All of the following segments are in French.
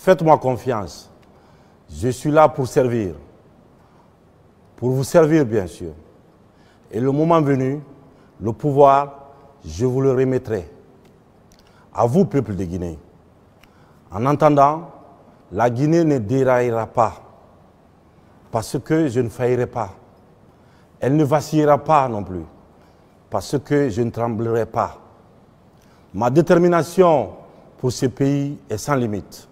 Faites-moi confiance. Je suis là pour servir. Pour vous servir, bien sûr. Et le moment venu, le pouvoir, je vous le remettrai. À vous, peuple de Guinée. En attendant, la Guinée ne déraillera pas. Parce que je ne faillirai pas. Elle ne vacillera pas non plus. Parce que je ne tremblerai pas. Ma détermination pour ce pays est sans limite.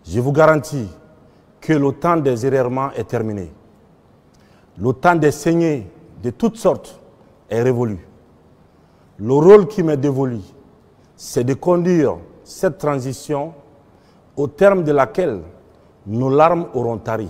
Je vous garantis que le temps des errements est terminé. Le temps des saignées de toutes sortes est révolu. Le rôle qui m'est dévolu, c'est de conduire cette transition au terme de laquelle nos larmes auront tari.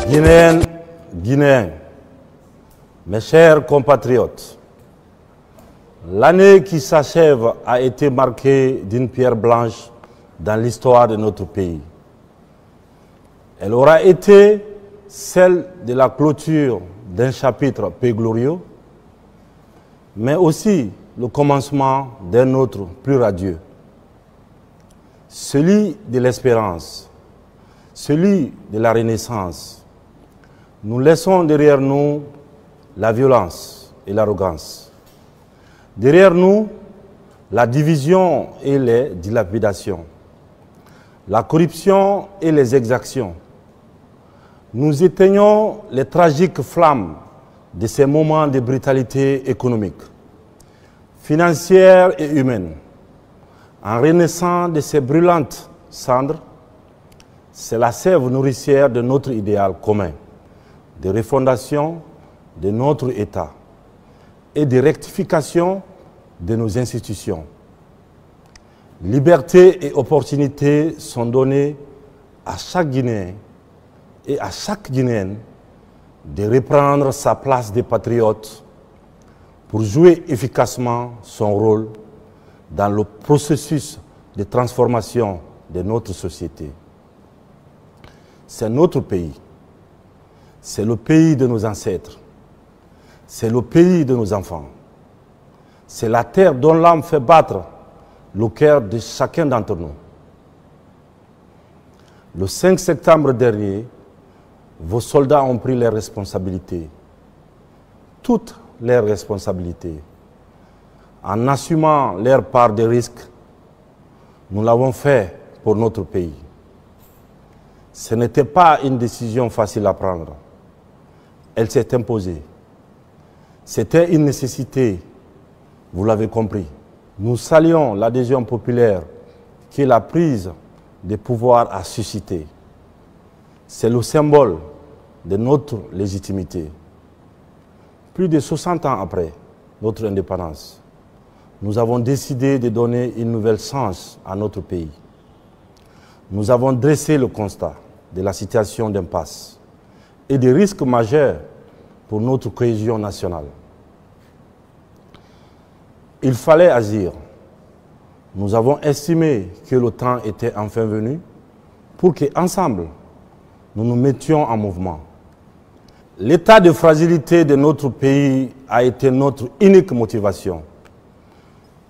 Guinéennes, Guinéens, mes chers compatriotes, l'année qui s'achève a été marquée d'une pierre blanche dans l'histoire de notre pays. Elle aura été celle de la clôture d'un chapitre peu glorieux, mais aussi le commencement d'un autre plus radieux, celui de l'espérance, celui de la renaissance. Nous laissons derrière nous la violence et l'arrogance. Derrière nous, la division et les dilapidations, la corruption et les exactions. Nous éteignons les tragiques flammes de ces moments de brutalité économique, financière et humaine. En renaissant de ces brûlantes cendres, c'est la sève nourricière de notre idéal commun, de refondation de notre État et de rectification de nos institutions. Liberté et opportunités sont données à chaque Guinéen et à chaque Guinéenne de reprendre sa place de patriote pour jouer efficacement son rôle dans le processus de transformation de notre société. C'est notre pays. C'est le pays de nos ancêtres. C'est le pays de nos enfants. C'est la terre dont l'âme fait battre le cœur de chacun d'entre nous. Le 5 septembre dernier, vos soldats ont pris leurs responsabilités, toutes leurs responsabilités. En assumant leur part de risque, nous l'avons fait pour notre pays. Ce n'était pas une décision facile à prendre. Elle s'est imposée. C'était une nécessité, vous l'avez compris. Nous saluons l'adhésion populaire que la prise de pouvoir a suscité. C'est le symbole de notre légitimité. Plus de 60 ans après notre indépendance, nous avons décidé de donner une nouvelle chance à notre pays. Nous avons dressé le constat de la situation d'impasse et des risques majeurs pour notre cohésion nationale. Il fallait agir. Nous avons estimé que le temps était enfin venu pour qu'ensemble, nous nous mettions en mouvement. L'état de fragilité de notre pays a été notre unique motivation.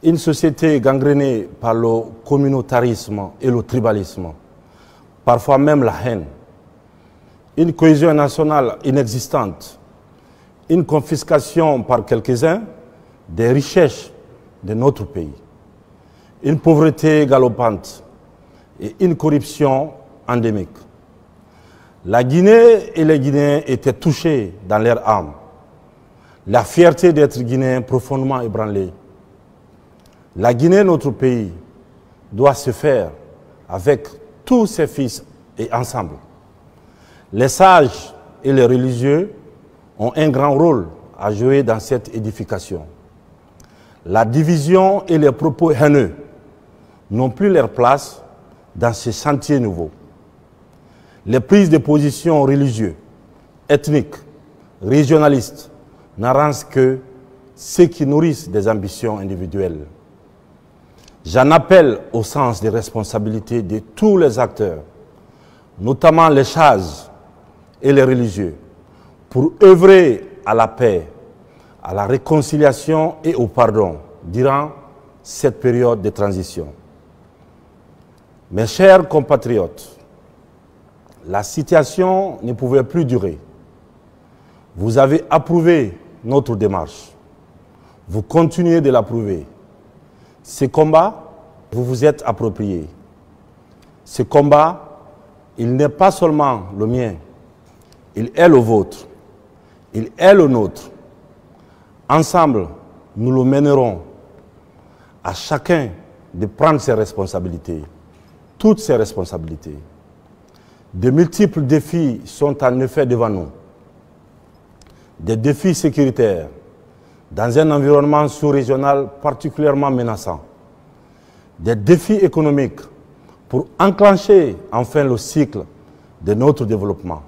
Une société gangrénée par le communautarisme et le tribalisme, parfois même la haine. Une cohésion nationale inexistante, une confiscation par quelques-uns des richesses de notre pays. Une pauvreté galopante et une corruption endémique. La Guinée et les Guinéens étaient touchés dans leur âme. La fierté d'être Guinéen profondément ébranlée. La Guinée, notre pays, doit se faire avec tous ses fils et ensemble. Les sages et les religieux ont un grand rôle à jouer dans cette édification. La division et les propos haineux n'ont plus leur place dans ce chantier nouveau. Les prises de position religieuses, ethniques, régionalistes n'arrangent que ceux qui nourrissent des ambitions individuelles. J'en appelle au sens des responsabilités de tous les acteurs, notamment les sages et les religieux, pour œuvrer à la paix, à la réconciliation et au pardon durant cette période de transition. Mes chers compatriotes, la situation ne pouvait plus durer. Vous avez approuvé notre démarche. Vous continuez de l'approuver. Ce combat, vous vous êtes approprié. Ce combat, il n'est pas seulement le mien, il est le vôtre, il est le nôtre. Ensemble, nous le mènerons. À chacun de prendre ses responsabilités, toutes ses responsabilités. De multiples défis sont en effet devant nous. Des défis sécuritaires, dans un environnement sous-régional particulièrement menaçant. Des défis économiques pour enclencher enfin le cycle de notre développement.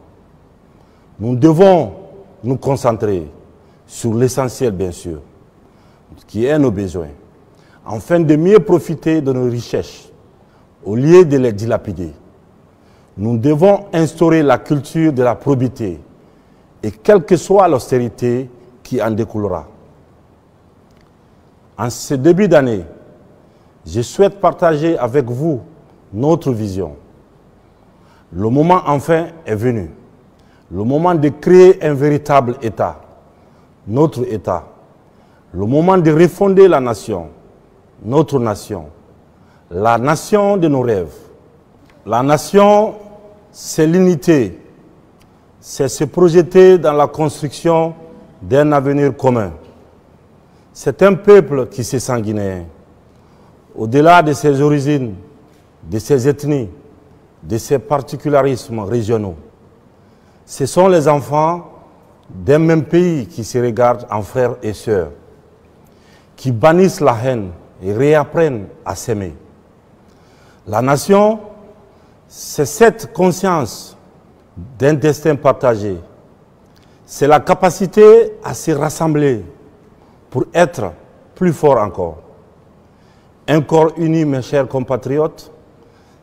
Nous devons nous concentrer sur l'essentiel, bien sûr, qui est nos besoins, afin de mieux profiter de nos richesses, au lieu de les dilapider. Nous devons instaurer la culture de la probité, et quelle que soit l'austérité qui en découlera. En ce début d'année, je souhaite partager avec vous notre vision. Le moment enfin est venu. Le moment de créer un véritable État, notre État. Le moment de refonder la nation, notre nation. La nation de nos rêves. La nation, c'est l'unité. C'est se projeter dans la construction d'un avenir commun. C'est un peuple qui se sent guinéen. Au-delà de ses origines, de ses ethnies, de ses particularismes régionaux. Ce sont les enfants d'un même pays qui se regardent en frères et sœurs, qui bannissent la haine et réapprennent à s'aimer. La nation, c'est cette conscience d'un destin partagé. C'est la capacité à se rassembler pour être plus fort encore. Un corps uni, mes chers compatriotes,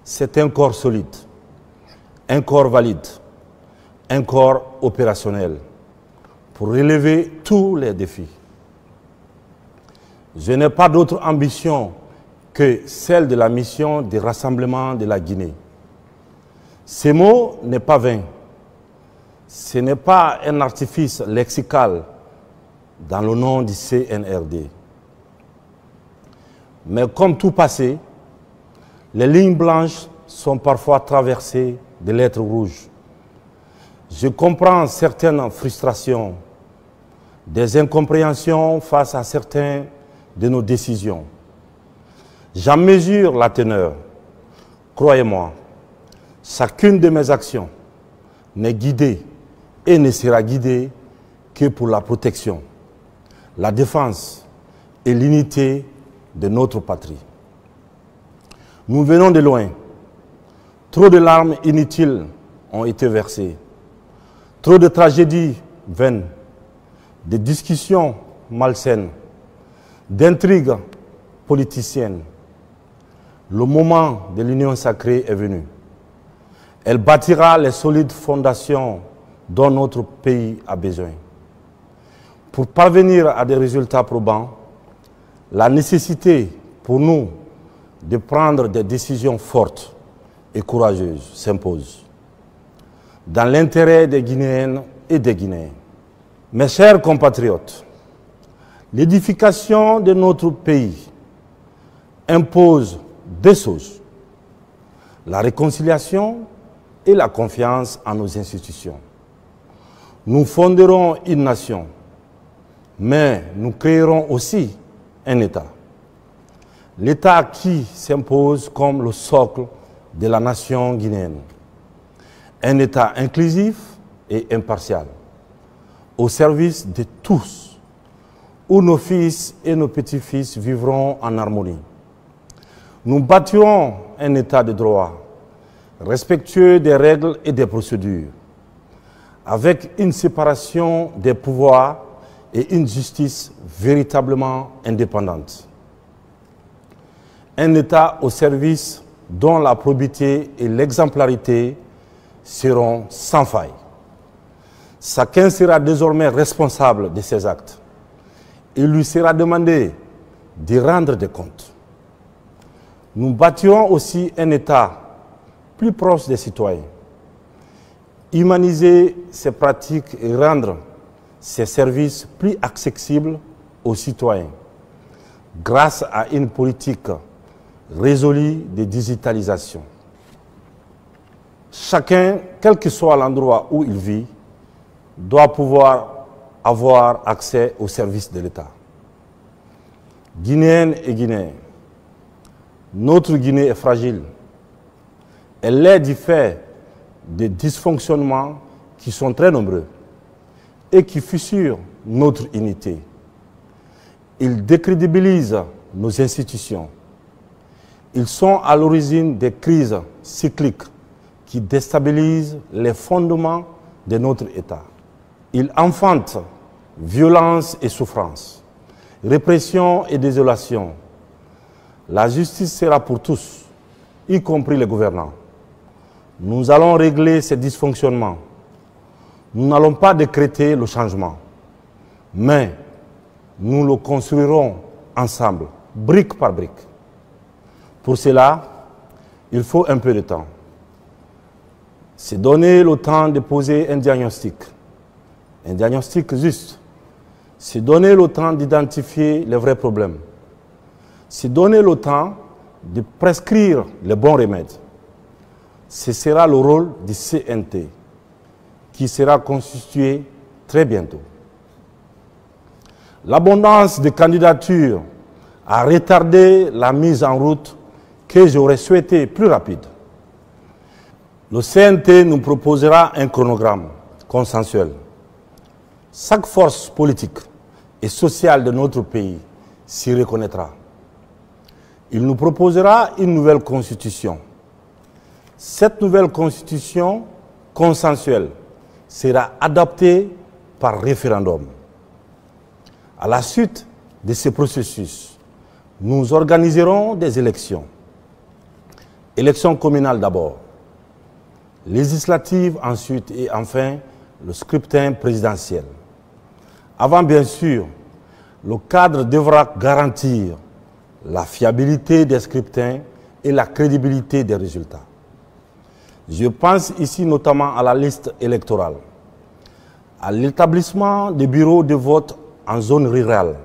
c'est un corps solide, un corps valide, un corps opérationnel pour relever tous les défis. Je n'ai pas d'autre ambition que celle de la mission de rassemblement de la Guinée. Ce mot n'est pas vain. Ce n'est pas un artifice lexical dans le nom du CNRD. Mais comme tout passé, les lignes blanches sont parfois traversées de lettres rouges. Je comprends certaines frustrations, des incompréhensions face à certaines de nos décisions. J'en mesure la teneur. Croyez-moi, chacune de mes actions n'est guidée et ne sera guidée que pour la protection, la défense et l'unité de notre patrie. Nous venons de loin. Trop de larmes inutiles ont été versées. Trop de tragédies vaines, de discussions malsaines, d'intrigues politiciennes. Le moment de l'union sacrée est venu. Elle bâtira les solides fondations dont notre pays a besoin. Pour parvenir à des résultats probants, la nécessité pour nous de prendre des décisions fortes et courageuses s'impose, dans l'intérêt des Guinéennes et des Guinéens. Mes chers compatriotes, L'édification de notre pays impose deux choses, la réconciliation et la confiance en nos institutions. Nous fonderons une nation, mais nous créerons aussi un État. L'État qui s'impose comme le socle de la nation guinéenne. Un État inclusif et impartial, au service de tous, où nos fils et nos petits-fils vivront en harmonie. Nous bâtirons un État de droit, respectueux des règles et des procédures, avec une séparation des pouvoirs et une justice véritablement indépendante. Un État au service dont la probité et l'exemplarité seront sans faille. Chacun sera désormais responsable de ses actes. Il lui sera demandé de rendre des comptes. Nous bâtirons aussi un État plus proche des citoyens, humaniser ses pratiques et rendre ses services plus accessibles aux citoyens grâce à une politique résolue de digitalisation. Chacun, quel que soit l'endroit où il vit, doit pouvoir avoir accès aux services de l'État. Guinéennes et Guinéens, notre Guinée est fragile. Elle est du fait des dysfonctionnements qui sont très nombreux et qui fissurent notre unité. Ils décrédibilisent nos institutions. Ils sont à l'origine des crises cycliques qui déstabilisent les fondements de notre État. Ils enfantent violence et souffrance, répression et désolation. La justice sera pour tous, y compris les gouvernants. Nous allons régler ces dysfonctionnements. Nous n'allons pas décréter le changement, mais nous le construirons ensemble, brique par brique. Pour cela, il faut un peu de temps. C'est donner le temps de poser un diagnostic juste. C'est donner le temps d'identifier les vrais problèmes. C'est donner le temps de prescrire les bons remèdes. Ce sera le rôle du CNT, qui sera constitué très bientôt. L'abondance de candidatures a retardé la mise en route que j'aurais souhaité plus rapide. Le CNT nous proposera un chronogramme consensuel. Chaque force politique et sociale de notre pays s'y reconnaîtra. Il nous proposera une nouvelle constitution. Cette nouvelle constitution consensuelle sera adoptée par référendum. À la suite de ce processus, nous organiserons des élections. Élections communales d'abord, législatives ensuite et enfin le scrutin présidentiel. Avant, bien sûr, le cadre devra garantir la fiabilité des scrutins et la crédibilité des résultats. Je pense ici notamment à la liste électorale, à l'établissement des bureaux de vote en zone rurale.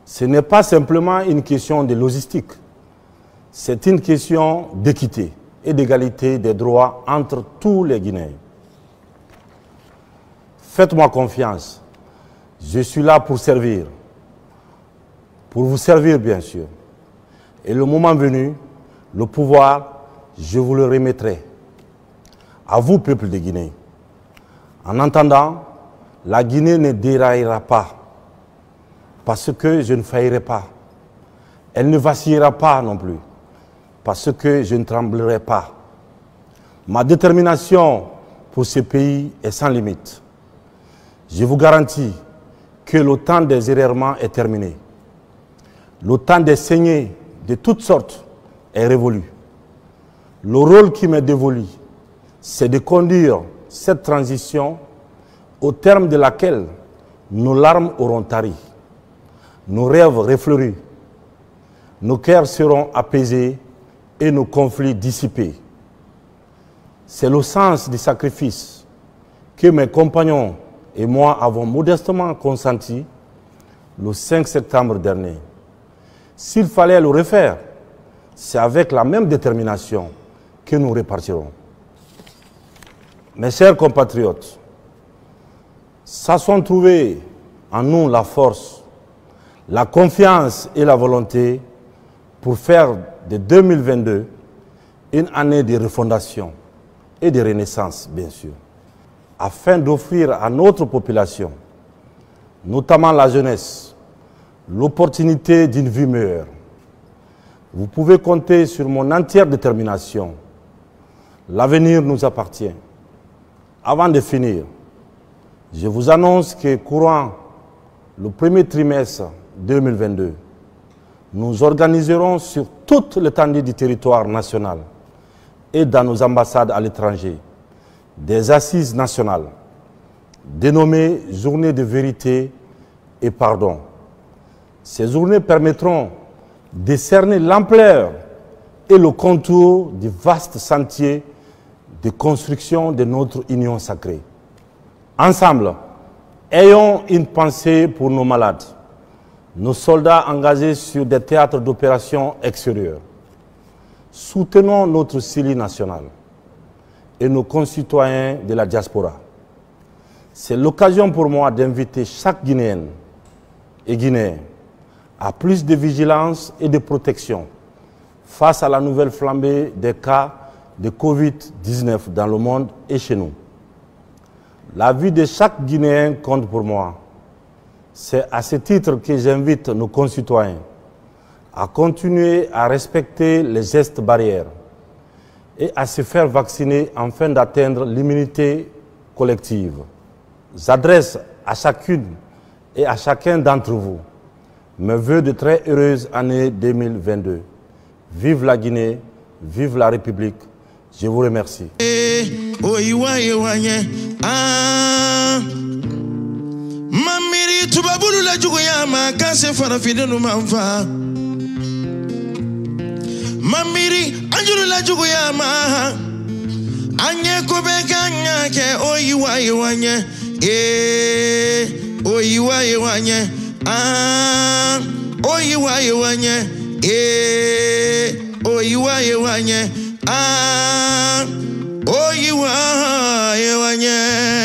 Ce n'est pas simplement une question de logistique, c'est une question d'équité et d'égalité des droits entre tous les Guinéens. Faites-moi confiance, je suis là pour servir, pour vous servir bien sûr. Et le moment venu, le pouvoir, je vous le remettrai. À vous, peuple de Guinée. En attendant, la Guinée ne déraillera pas, parce que je ne faillirai pas. Elle ne vacillera pas non plus, parce que je ne tremblerai pas. Ma détermination pour ce pays est sans limite. Je vous garantis que le temps des errements est terminé. Le temps des saignées de toutes sortes est révolu. Le rôle qui m'est dévolu, c'est de conduire cette transition au terme de laquelle nos larmes auront tari, nos rêves refleuris, nos cœurs seront apaisés et nos conflits dissipés. C'est le sens du sacrifice que mes compagnons et moi avons modestement consenti le 5 septembre dernier. S'il fallait le refaire, c'est avec la même détermination que nous repartirons. Mes chers compatriotes, sachons trouver en nous la force, la confiance et la volonté pour faire de 2022 une année de refondation et de renaissance, bien sûr, afin d'offrir à notre population, notamment la jeunesse, l'opportunité d'une vie meilleure. Vous pouvez compter sur mon entière détermination. L'avenir nous appartient. Avant de finir, je vous annonce que courant le premier trimestre 2022, nous organiserons sur toute l'étendue du territoire national et dans nos ambassades à l'étranger des assises nationales dénommées Journées de vérité et pardon. Ces journées permettront de cerner l'ampleur et le contour du vaste sentier de construction de notre union sacrée. Ensemble, ayons une pensée pour nos malades, nos soldats engagés sur des théâtres d'opérations extérieurs. Soutenons notre CELI national et nos concitoyens de la diaspora. C'est l'occasion pour moi d'inviter chaque Guinéenne et Guinéen à plus de vigilance et de protection face à la nouvelle flambée des cas de Covid-19 dans le monde et chez nous. La vie de chaque Guinéen compte pour moi. C'est à ce titre que j'invite nos concitoyens à continuer à respecter les gestes barrières et à se faire vacciner afin d'atteindre l'immunité collective. J'adresse à chacune et à chacun d'entre vous mes vœux de très heureuse année 2022. Vive la Guinée, vive la République. Je vous remercie. Mamiri tubabulu la juguyama kase farafide no manfa. Mamiri anjulu la juguyama anye kobeka nyake oyiwa yewanye oyiwa yewanye oyiwa yewanye oyiwa yewanye oyiwa yewanye.